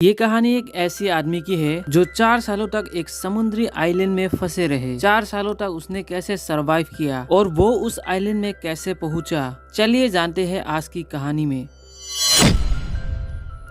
ये कहानी एक ऐसी आदमी की है जो 4 सालों तक एक समुद्री आइलैंड में फंसे रहे। 4 सालों तक उसने कैसे सरवाइव किया और वो उस आइलैंड में कैसे पहुंचा। चलिए जानते हैं आज की कहानी में।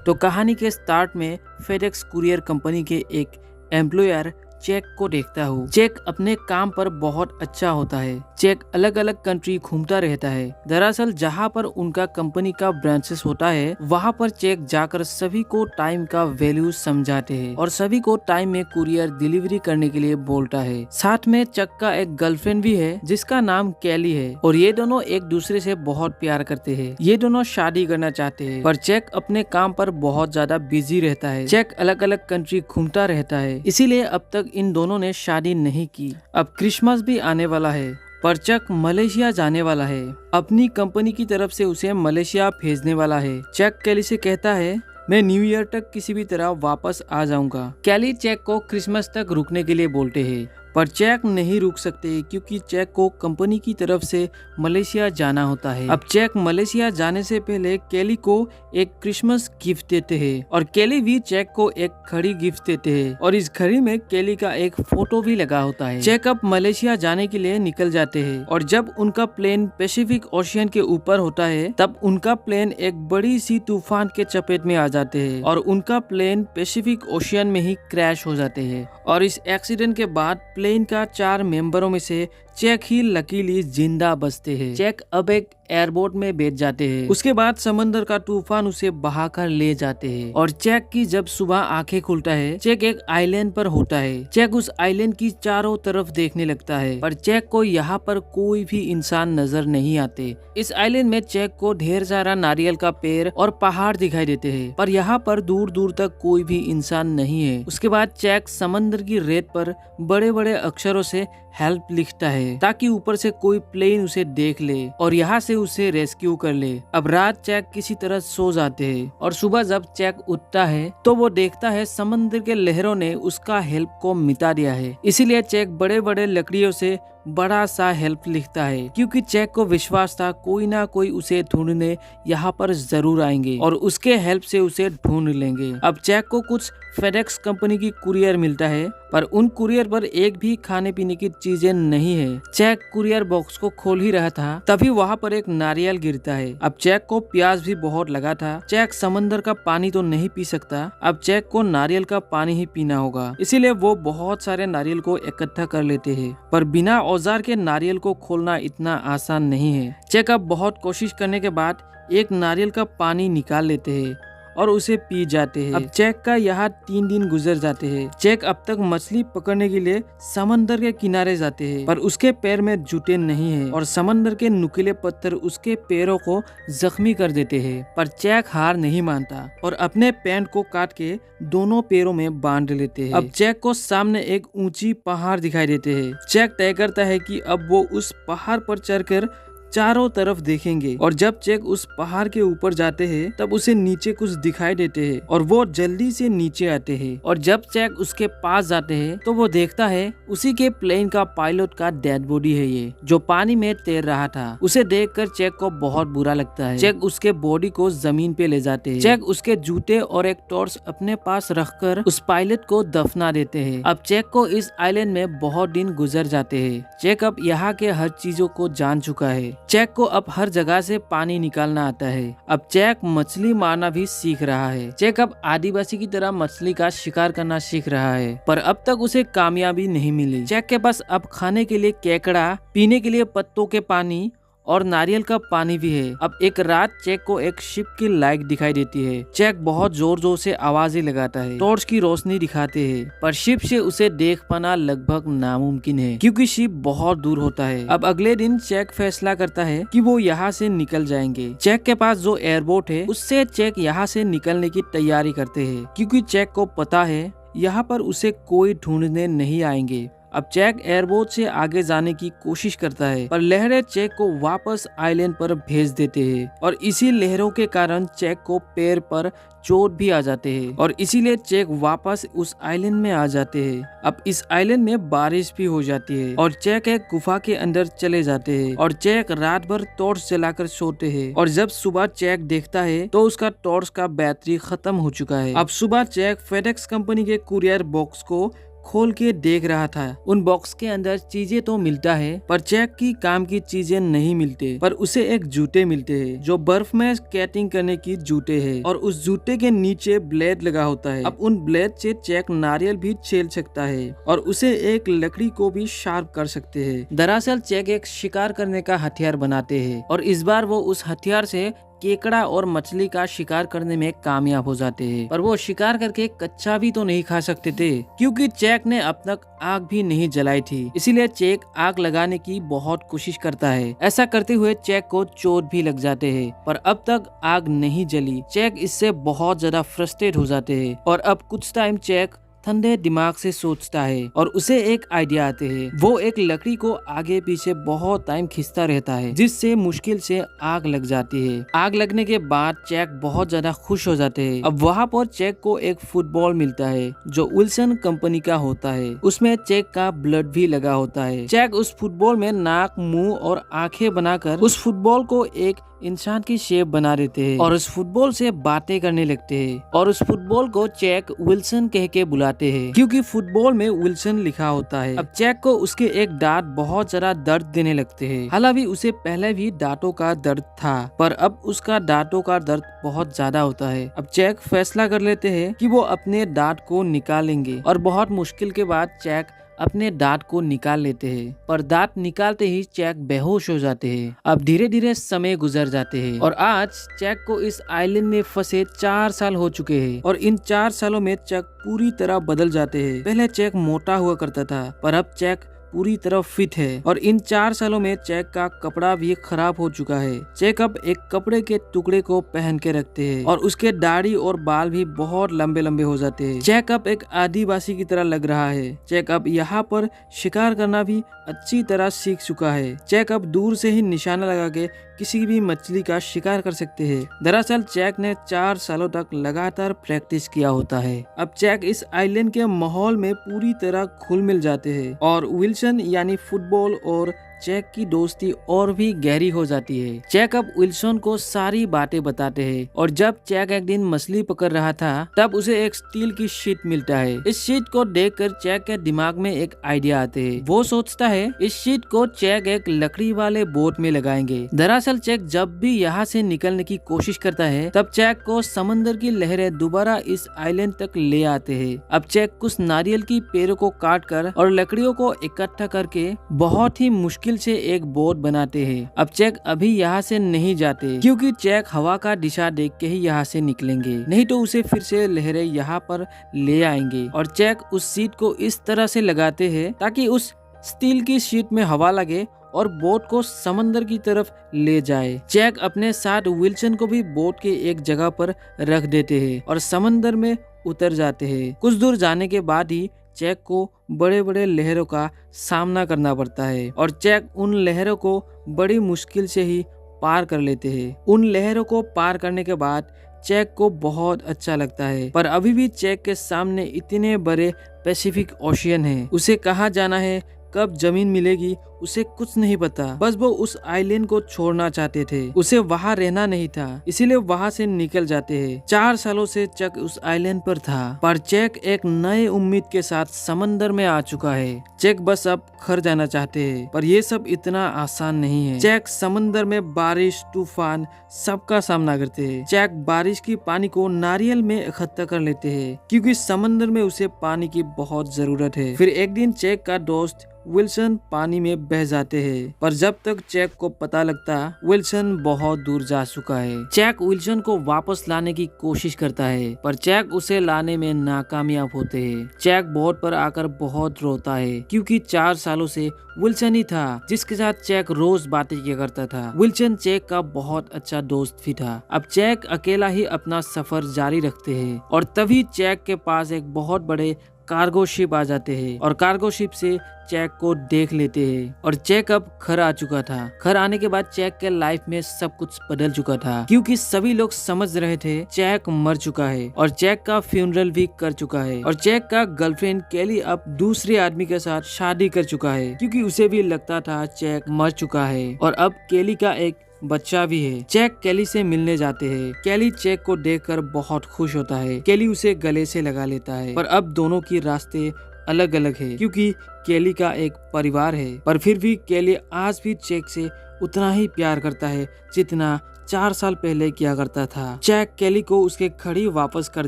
तो कहानी के स्टार्ट में फेडेक्स कुरियर कंपनी के एक एम्प्लॉयर चेक को देखता हूँ। चेक अपने काम पर बहुत अच्छा होता है। चेक अलग अलग कंट्री घूमता रहता है। दरअसल जहाँ पर उनका कंपनी का ब्रांचेस होता है वहाँ पर चेक जाकर सभी को टाइम का वैल्यू समझाते हैं और सभी को टाइम में कुरियर डिलीवरी करने के लिए बोलता है। साथ में चेक का एक गर्लफ्रेंड भी है जिसका नाम कैली है और ये दोनों एक दूसरे से बहुत प्यार करते हैं। ये दोनों शादी करना चाहते हैं पर चेक अपने काम पर बहुत ज्यादा बिजी रहता है। चेक अलग अलग कंट्री घूमता रहता है, इसीलिए अब तक इन दोनों ने शादी नहीं की। अब क्रिसमस भी आने वाला है पर चेक मलेशिया जाने वाला है। अपनी कंपनी की तरफ से उसे मलेशिया भेजने वाला है। चेक कैली से कहता है मैं न्यू ईयर तक किसी भी तरह वापस आ जाऊंगा। कैली चेक को क्रिसमस तक रुकने के लिए बोलते हैं पर चेक नहीं रुक सकते क्योंकि चेक को कंपनी की तरफ से मलेशिया जाना होता है। अब चेक मलेशिया जाने से पहले कैली को एक क्रिसमस गिफ्ट देते हैं और कैली भी चेक को एक घड़ी गिफ्ट देते हैं और इस घड़ी में कैली का एक फोटो भी लगा होता है। चेक अब मलेशिया जाने के लिए निकल जाते हैं और जब उनका प्लेन पैसिफिक ओशियन के ऊपर होता है तब उनका प्लेन एक बड़ी सी तूफान के चपेट में आ जाते हैं और उनका प्लेन पैसिफिक ओशियन में ही क्रैश हो जाते हैं। और इस एक्सीडेंट के बाद प्लेन का 4 मेंबरों में से चेक ही लकीली जिंदा बचते हैं। चेक अब एक एयरबोट में बैठ जाते हैं। उसके बाद समंदर का तूफान उसे बहाकर ले जाते हैं और चेक की जब सुबह आंखें खुलता है चेक एक आइलैंड पर होता है। चेक उस आइलैंड की चारों तरफ देखने लगता है पर चेक को यहाँ पर कोई भी इंसान नजर नहीं आते। इस आइलैंड में चेक को ढेर सारा नारियल का पेड़ और पहाड़ दिखाई देते हैं पर यहाँ पर दूर दूर तक कोई भी इंसान नहीं है। उसके बाद चेक समंदर की रेत पर बड़े बड़े अक्षरों से हेल्प लिखता है ताकि ऊपर से कोई प्लेन उसे देख ले और यहाँ से उसे रेस्क्यू कर ले। अब रात चेक किसी तरह सो जाते हैं और सुबह जब चेक उठता है तो वो देखता है समंदर के लहरों ने उसका हेल्प को मिटा दिया है। इसीलिए चेक बड़े बड़े लकड़ियों से बड़ा सा हेल्प लिखता है क्योंकि चेक को विश्वास था कोई ना कोई उसे ढूंढने यहाँ पर जरूर आएंगे और उसके हेल्प से उसे ढूंढ लेंगे। अब चेक को कुछ फेडेक्स कंपनी की कुरियर मिलता है पर उन कुरियर पर एक भी खाने पीने की चीजें नहीं है। चेक कुरियर बॉक्स को खोल ही रहा था तभी वहाँ पर एक नारियल गिरता है। अब चेक को प्यास भी बहुत लगा था। चेक समंदर का पानी तो नहीं पी सकता, अब चेक को नारियल का पानी ही पीना होगा। इसीलिए वो बहुत सारे नारियल को इकट्ठा कर लेते हैं पर बिना औजार के नारियल को खोलना इतना आसान नहीं है। चेक अब बहुत कोशिश करने के बाद एक नारियल का पानी निकाल लेते हैं और उसे पी जाते हैं। अब चेक का यहाँ 3 दिन गुजर जाते हैं। चेक अब तक मछली पकड़ने के लिए समंदर के किनारे जाते हैं पर उसके पैर में जूते नहीं है और समंदर के नुकीले पत्थर उसके पैरों को जख्मी कर देते हैं। पर चेक हार नहीं मानता और अपने पैंट को काट के दोनों पैरों में बांध लेते हैं। अब चेक को सामने एक ऊंची पहाड़ दिखाई देते हैं। चेक तय करता है कि अब वो उस पहाड़ पर चढ़कर चारों तरफ देखेंगे और जब चेक उस पहाड़ के ऊपर जाते हैं तब उसे नीचे कुछ दिखाई देते हैं और वो जल्दी से नीचे आते हैं और जब चेक उसके पास जाते हैं तो वो देखता है उसी के प्लेन का पायलट का डेड बॉडी है ये जो पानी में तैर रहा था। उसे देखकर चेक को बहुत बुरा लगता है। चेक उसके बॉडी को जमीन पे ले जाते हैं। चेक उसके जूते और एक टॉर्च अपने पास रखकर उस पायलट को दफना देते हैं। अब चेक को इस आइलैंड में बहुत दिन गुजर जाते हैं। चेक अब यहाँ के हर चीजों को जान चुका है। चेक को अब हर जगह से पानी निकालना आता है। अब चेक मछली मारना भी सीख रहा है। चेक अब आदिवासी की तरह मछली का शिकार करना सीख रहा है पर अब तक उसे कामयाबी नहीं मिली। चेक के पास अब खाने के लिए केकड़ा, पीने के लिए पत्तों के पानी और नारियल का पानी भी है। अब एक रात चेक को एक शिप की लाइट दिखाई देती है। चेक बहुत जोर जोर से आवाजें लगाता है, टॉर्च की रोशनी दिखाते हैं पर शिप से उसे देख पाना लगभग नामुमकिन है क्योंकि शिप बहुत दूर होता है। अब अगले दिन चेक फैसला करता है कि वो यहाँ से निकल जाएंगे। चेक के पास जो एयरबोट है उससे चेक यहाँ से निकलने की तैयारी करते हैं क्योंकि चेक को पता है यहाँ पर उसे कोई ढूंढने नहीं आएंगे। अब जैक एयरबोट से आगे जाने की कोशिश करता है पर लहरें जैक को वापस आइलैंड पर भेज देते हैं और इसी लहरों के कारण जैक को पैर पर चोट भी आ जाते हैं और इसीलिए जैक वापस उस आइलैंड में आ जाते हैं। अब इस आइलैंड में बारिश भी हो जाती है और जैक एक गुफा के अंदर चले जाते हैं और जैक रात भर टॉर्च जलाकर सोते हैं और जब सुबह जैक देखता है तो उसका टॉर्च का बैटरी खत्म हो चुका है। अब सुबह जैक फेडेक्स कंपनी के कुरियर बॉक्स को खोल के देख रहा था। उन बॉक्स के अंदर चीजें तो मिलता है पर जैक की काम की चीजें नहीं मिलते, पर उसे एक जूते मिलते हैं जो बर्फ में स्केटिंग करने की जूते हैं और उस जूते के नीचे ब्लेड लगा होता है। अब उन ब्लेड से जैक नारियल भी छील सकता है और उसे एक लकड़ी को भी शार्प कर सकते हैं। दरअसल जैक एक शिकार करने का हथियार बनाते हैं और इस बार वो उस हथियार से केकड़ा और मछली का शिकार करने में कामयाब हो जाते हैं, पर वो शिकार करके कच्चा भी तो नहीं खा सकते थे क्योंकि जैक ने अब तक आग भी नहीं जलाई थी। इसीलिए जैक आग लगाने की बहुत कोशिश करता है। ऐसा करते हुए जैक को चोट भी लग जाते हैं पर अब तक आग नहीं जली। जैक इससे बहुत ज्यादा फ्रस्ट्रेट हो जाते हैं और अब कुछ टाइम जैक ठंडे दिमाग से सोचता है और उसे एक आइडिया आते है। वो एक लकड़ी को आगे पीछे बहुत टाइम खींचता रहता है जिससे मुश्किल से आग लग जाती है। आग लगने के बाद जैक बहुत ज्यादा खुश हो जाते हैं। अब वहाँ पर जैक को एक फुटबॉल मिलता है जो विल्सन कंपनी का होता है। उसमें जैक का ब्लड भी लगा होता है। जैक उस फुटबॉल में नाक, मुंह और आंखें बनाकर उस फुटबॉल को एक इंसान की शेप बना देते हैं और उस फुटबॉल से बातें करने लगते हैं और उस फुटबॉल को जैक विल्सन कह के बुलाते हैं क्योंकि फुटबॉल में विल्सन लिखा होता है। अब जैक को उसके एक दांत बहुत ज्यादा दर्द देने लगते हैं। हालांकि उसे पहले भी दांतों का दर्द था पर अब उसका दांतों का दर्द बहुत ज्यादा होता है। अब जैक फैसला कर लेते हैं कि वो अपने दांत को निकालेंगे और बहुत मुश्किल के बाद जैक अपने दांत को निकाल लेते हैं पर दांत निकालते ही जैक बेहोश हो जाते हैं। अब धीरे धीरे समय गुजर जाते हैं और आज जैक को इस आइलैंड में फंसे 4 साल हो चुके हैं और इन 4 सालों में जैक पूरी तरह बदल जाते हैं। पहले जैक मोटा हुआ करता था पर अब जैक पूरी तरह फिट है और इन 4 सालों में जैक का कपड़ा भी खराब हो चुका है। जैक अब एक कपड़े के टुकड़े को पहन के रखते हैं और उसके दाढ़ी और बाल भी बहुत लंबे लंबे हो जाते हैं। जैक अब एक आदिवासी की तरह लग रहा है। जैक अब यहाँ पर शिकार करना भी अच्छी तरह सीख चुका है। जैक अब दूर से ही निशाना लगा के किसी भी मछली का शिकार कर सकते हैं। दरअसल जैक ने 4 सालों तक लगातार प्रैक्टिस किया होता है। अब जैक इस आइलैंड के माहौल में पूरी तरह घुल मिल जाते हैं और विल्सन यानी फुटबॉल और जैक की दोस्ती और भी गहरी हो जाती है। जैक अब विल्सन को सारी बातें बताते हैं और जब जैक एक दिन मछली पकड़ रहा था तब उसे एक स्टील की शीट मिलता है। इस शीट को देखकर जैक के दिमाग में एक आइडिया आते है। वो सोचता है इस शीट को जैक एक लकड़ी वाले बोट में लगाएंगे। दरअसल जैक जब भी यहाँ से निकलने की कोशिश करता है तब जैक को समंदर की लहरें दोबारा इस आइलैंड तक ले आते हैं। अब जैक कुछ नारियल की पेड़ों को काट कर और लकड़ियों को इकट्ठा करके बहुत ही मुश्किल से एक बोट बनाते हैं। अब जैक अभी यहाँ से नहीं जाते क्योंकि जैक हवा का दिशा देख के ही यहाँ से निकलेंगे, नहीं तो उसे फिर से लहरें यहाँ पर ले आएंगे। और जैक उस सीट को इस तरह से लगाते हैं ताकि उस स्टील की शीट में हवा लगे और बोट को समंदर की तरफ ले जाए। जैक अपने साथ विल्सन को भी बोट के एक जगह पर रख देते हैं और समंदर में उतर जाते हैं। कुछ दूर जाने के बाद ही जैक को बड़े बड़े लहरों का सामना करना पड़ता है और जैक उन लहरों को बड़ी मुश्किल से ही पार कर लेते हैं। उन लहरों को पार करने के बाद जैक को बहुत अच्छा लगता है पर अभी भी जैक के सामने इतने बड़े पैसिफिक ओशियन है। उसे कहाँ जाना है, कब जमीन मिलेगी, उसे कुछ नहीं पता। बस वो उस आइलैंड को छोड़ना चाहते थे, उसे वहाँ रहना नहीं था, इसीलिए वहाँ से निकल जाते हैं। 4 सालों से जैक उस आइलैंड पर था पर जैक एक नए उम्मीद के साथ समंदर में आ चुका है। जैक बस अब घर जाना चाहते हैं पर ये सब इतना आसान नहीं है। जैक समंदर में बारिश, तूफान सबका सामना करते हैं। जैक बारिश की पानी को नारियल में इकट्ठा कर लेते हैं क्योंकि समंदर में उसे पानी की बहुत जरूरत है। फिर एक दिन जैक का दोस्त विल्सन पानी में बह जाते हैं पर जब तक जैक को पता लगता विल्सन बहुत दूर जा चुका है। जैक विल्सन को वापस लाने की कोशिश करता है पर जैक उसे लाने में नाकामयाब होते हैं। जैक बोट पर आकर बहुत रोता है क्योंकि 4 सालों से विल्सन ही था जिसके साथ जैक रोज बातें किया करता था। विल्सन जैक का बहुत अच्छा दोस्त भी था। अब जैक अकेला ही अपना सफर जारी रखते हैं और तभी जैक के पास एक बहुत बड़े कार्गो शिप आ जाते हैं और कार्गो शिप से चैक को देख लेते हैं और चैक अब घर आ चुका था। घर आने के बाद चैक के लाइफ में सब कुछ बदल चुका था, क्योंकि सभी लोग समझ रहे थे चैक मर चुका है और चैक का फ्यूनरल भी कर चुका है और चैक का गर्लफ्रेंड केली अब दूसरे आदमी के साथ शादी कर चुका है, क्योंकि उसे भी लगता था चैक मर चुका है और अब केली का एक बच्चा भी है। चैक केली से मिलने जाते हैं। केली चैक को देखकर बहुत खुश होता है। केली उसे गले से लगा लेता है, पर अब दोनों की रास्ते अलग अलग है, क्योंकि केली का एक परिवार है। पर फिर भी केली आज भी चैक से उतना ही प्यार करता है जितना 4 साल पहले किया करता था। चैक केली को उसके घड़ी वापस कर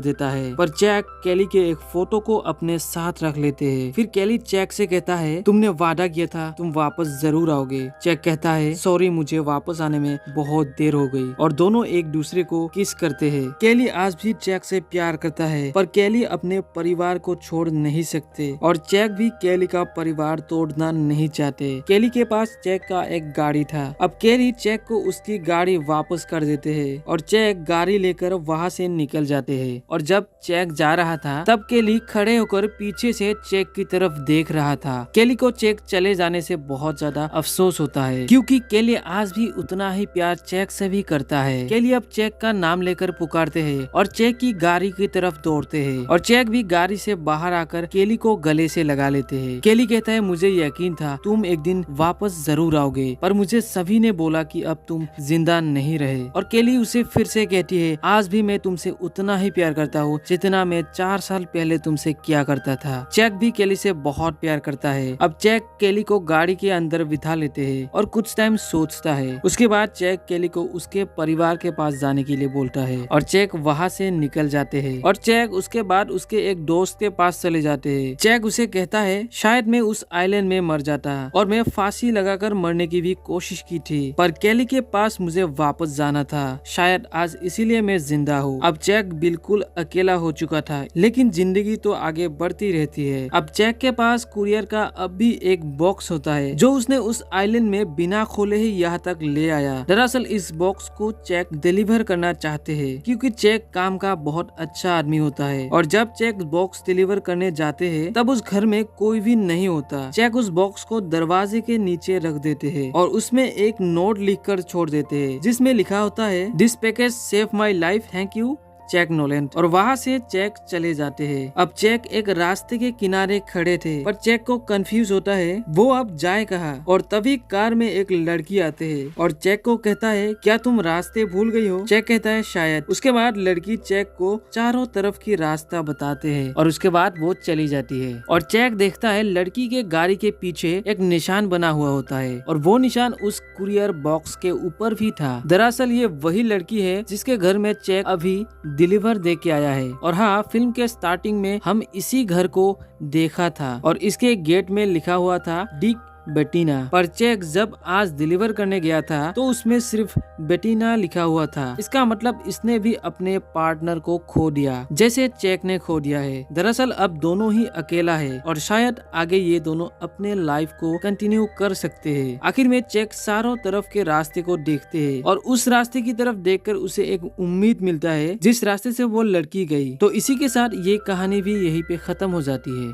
देता है, पर चैक केली के एक फोटो को अपने साथ रख लेते हैं। फिर केली चैक से कहता है, तुमने वादा किया था तुम वापस जरूर आओगे। चैक कहता है, सॉरी मुझे वापस आने में बहुत देर हो गई, और दोनों एक दूसरे को किस करते हैं। केली आज भी चैक से प्यार करता है, पर केली अपने परिवार को छोड़ नहीं सकते और चैक भी केली का परिवार तोड़ना नहीं चाहते। केली के पास चैक का एक गाड़ी था। अब केली चैक को उसकी गाड़ी वापस कर देते हैं और चैक गाड़ी लेकर वहाँ से निकल जाते हैं। और जब चैक जा रहा था तब केली खड़े होकर पीछे से चैक की तरफ देख रहा था। केली को चैक चले जाने से बहुत ज्यादा अफसोस होता है, क्योंकि केली आज भी उतना ही प्यार चैक से भी करता है। केली अब चैक का नाम लेकर पुकारते हैं और चैक की गाड़ी की तरफ दौड़ते हैं और चैक भी गाड़ी से बाहर आकर केली को गले से लगा लेते हैं। केली कहता है, मुझे यकीन था तुम एक दिन वापस जरूर आओगे, पर मुझे सभी ने बोला कि अब तुम जिंदा नहीं रहे। और केली उसे फिर से कहती है, आज भी मैं तुमसे उतना ही प्यार करता हूँ जितना मैं 4 साल पहले तुमसे किया करता था। चैक भी केली से बहुत प्यार करता है। अब चैक केली को गाड़ी के अंदर बिठा लेते हैं और कुछ टाइम सोचता है। उसके बाद चैक केली को उसके परिवार के पास जाने के लिए बोलता है और चैक वहाँ से निकल जाते हैं और चैक उसके बाद उसके एक दोस्त के पास चले जाते हैं। चैक उसे कहता है, शायद मैं उस आइलैंड में मर जाता और मैं फांसी लगाकर मरने की भी कोशिश की थी, पर केली के पास मुझे वापस जाना था, शायद आज इसीलिए मैं जिंदा हूँ। अब चैक बिल्कुल अकेला हो चुका था, लेकिन जिंदगी तो आगे बढ़ती रहती है। अब चैक के पास कुरियर का अब भी एक बॉक्स होता है जो उसने उस आइलैंड में बिना खोले ही यहाँ तक ले आया। दरअसल इस बॉक्स को चैक डिलीवर करना चाहते हैं, क्योंकि चैक काम का बहुत अच्छा आदमी होता है। और जब चैक बॉक्स डिलीवर करने जाते हैं तब उस घर में कोई भी नहीं होता। चैक उस बॉक्स को दरवाजे के नीचे रख देते हैं और उसमें एक नोट लिखकर छोड़ देते हैं, जिसमें लिखा होता है, this package save my life, thank you Chuck Noland. और वहाँ से चैक चले जाते हैं। अब चैक एक रास्ते के किनारे खड़े थे, पर चैक को कंफ्यूज होता है वो अब जाए कहाँ। और तभी कार में एक लड़की आते हैं और चैक को कहता है, क्या तुम रास्ते भूल गई हो। चैक कहता है, शायद। उसके बाद लड़की चैक को चारों तरफ की रास्ता बताते हैं और उसके बाद वो चली जाती है। और चैक देखता है लड़की के गाड़ी के पीछे एक निशान बना हुआ होता है और वो निशान उस कुरियर बॉक्स के ऊपर भी था। दरअसल ये वही लड़की है जिसके घर में चैक अभी डिलीवर दे के आया है। और हाँ, फिल्म के स्टार्टिंग में हम इसी घर को देखा था और इसके गेट में लिखा हुआ था डिक बेटीना। पर चैक जब आज डिलीवर करने गया था तो उसमें सिर्फ बेटीना लिखा हुआ था। इसका मतलब इसने भी अपने पार्टनर को खो दिया, जैसे चैक ने खो दिया है। दरअसल अब दोनों ही अकेला है और शायद आगे ये दोनों अपने लाइफ को कंटिन्यू कर सकते हैं। आखिर में चैक चारों तरफ के रास्ते को देखते हैं और उस रास्ते की तरफ देखकर उसे एक उम्मीद मिलता है जिस रास्ते से वो लड़की गई। तो इसी के साथ ये कहानी भी यहीं पे खत्म हो जाती है।